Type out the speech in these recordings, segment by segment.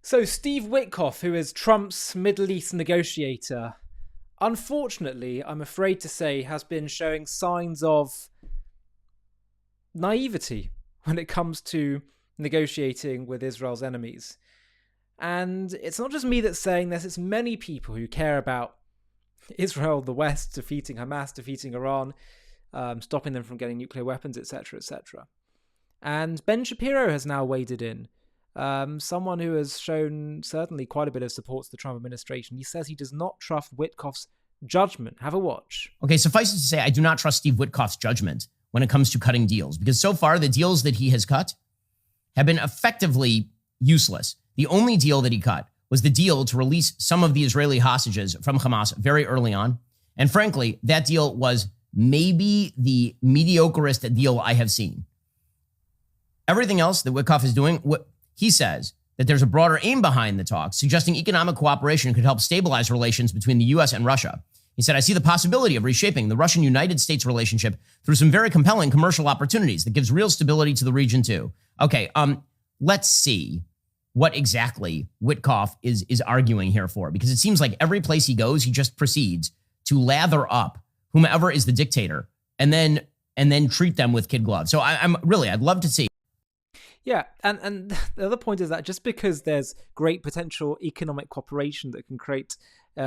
So Steve Witkoff, who is Trump's Middle East negotiator, unfortunately, I'm afraid to say, has been showing signs of naivety when it comes to negotiating with Israel's enemies. And it's not just me that's saying this, it's many people who care about Israel, the West, defeating Hamas, defeating Iran, stopping them from getting nuclear weapons, etc., etc. And Ben Shapiro has now waded in. Someone who has shown certainly quite a bit of support to the Trump administration. He says he does not trust Witkoff's judgment. Have a watch. Okay, suffice it to say, I do not trust Steve Witkoff's judgment when it comes to cutting deals, because so far the deals that he has cut have been effectively useless. The only deal that he cut was the deal to release some of the Israeli hostages from Hamas very early on. And frankly, that deal was maybe the mediocrest deal I have seen. Everything else that Witkoff is doing, he says that there's a broader aim behind the talks, suggesting economic cooperation could help stabilize relations between the U.S. and Russia. He said, I see the possibility of reshaping the Russian-United States relationship through some very compelling commercial opportunities that gives real stability to the region too. Okay, let's see what exactly Witkoff is arguing here for, because it seems like every place he goes, he just proceeds to lather up whomever is the dictator and then treat them with kid gloves. So I'd love to see. Yeah, and the other point is that just because there's great potential economic cooperation that can create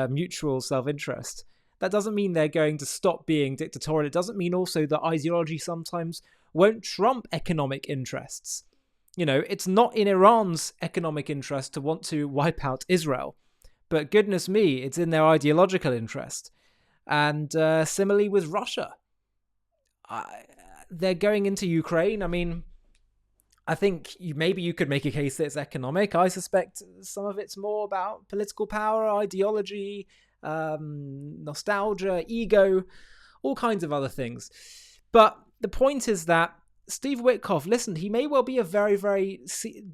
mutual self-interest, that doesn't mean they're going to stop being dictatorial. It doesn't mean also that ideology sometimes won't trump economic interests. You know, it's not in Iran's economic interest to want to wipe out Israel, but goodness me, it's in their ideological interest. And similarly with Russia, they're going into Ukraine. I mean, I think maybe you could make a case that it's economic. I suspect some of it's more about political power, ideology, nostalgia, ego, all kinds of other things. But the point is that Steve Witkoff, listen, he may well be a very, very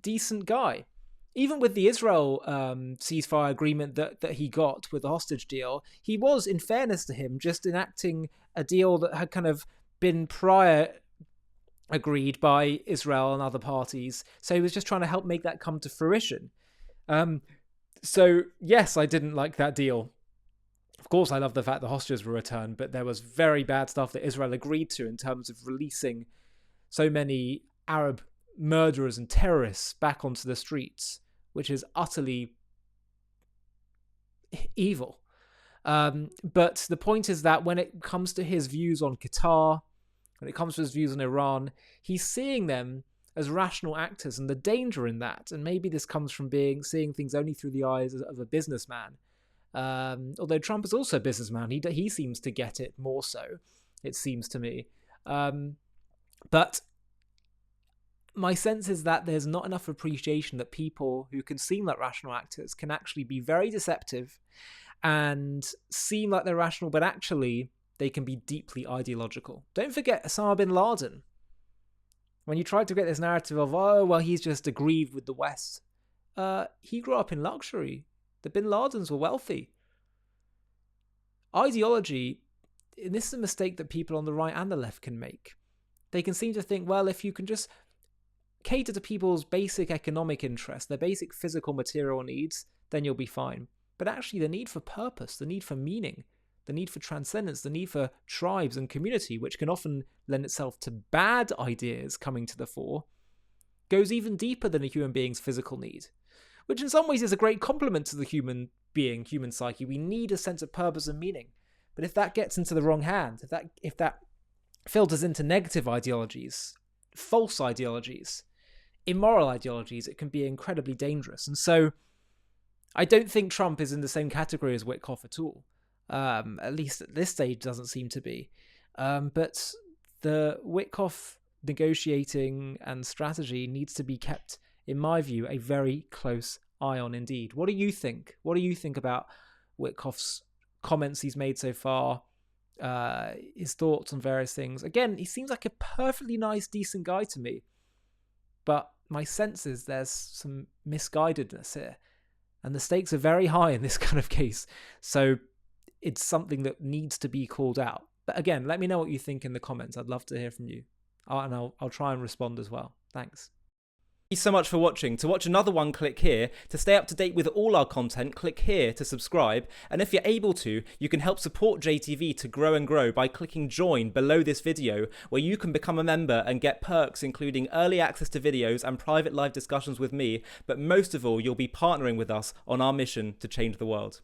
decent guy. Even with the Israel ceasefire agreement that he got with the hostage deal, he was, in fairness to him, just enacting a deal that had kind of been prior agreed by Israel and other parties. So he was just trying to help make that come to fruition. So yes, I didn't like that deal. Of course, I love the fact the hostages were returned, but there was very bad stuff that Israel agreed to in terms of releasing so many Arab murderers and terrorists back onto the streets, which is utterly evil. But the point is that when it comes to his views on Qatar, when it comes to his views on Iran, he's seeing them as rational actors, and the danger in that, and maybe this comes from seeing things only through the eyes of a businessman. Although Trump is also a businessman, he seems to get it more so, it seems to me. But my sense is that there's not enough appreciation that people who can seem like rational actors can actually be very deceptive and seem like they're rational, but actually they can be deeply ideological. Don't forget Osama bin Laden. When you tried to get this narrative of, oh, well, he's just aggrieved with the West. He grew up in luxury. The bin Ladens were wealthy. Ideology, and this is a mistake that people on the right and the left can make. They can seem to think, well, if you can just cater to people's basic economic interests, their basic physical material needs, then you'll be fine. But actually the need for purpose, the need for meaning, the need for transcendence, the need for tribes and community, which can often lend itself to bad ideas coming to the fore, goes even deeper than a human being's physical need, which in some ways is a great compliment to the human being, human psyche. We need a sense of purpose and meaning. But if that gets into the wrong hands, if that filters into negative ideologies, false ideologies, immoral ideologies, it can be incredibly dangerous. And so I don't think Trump is in the same category as Witkoff at all. At least at this stage doesn't seem to be. But the Witkoff negotiating and strategy needs to be kept, in my view, a very close eye on indeed. What do you think? What do you think about Witkoff's comments he's made so far? His thoughts on various things. Again, he seems like a perfectly nice, decent guy to me. But my sense is there's some misguidedness here. And the stakes are very high in this kind of case. So it's something that needs to be called out. But again, let me know what you think in the comments. I'd love to hear from you. And I'll try and respond as well. Thanks. Thank you so much for watching. To watch another one, click here. To stay up to date with all our content, click here to subscribe. And if you're able to, you can help support JTV to grow and grow by clicking join below this video, where you can become a member and get perks including early access to videos and private live discussions with me. But most of all, you'll be partnering with us on our mission to change the world.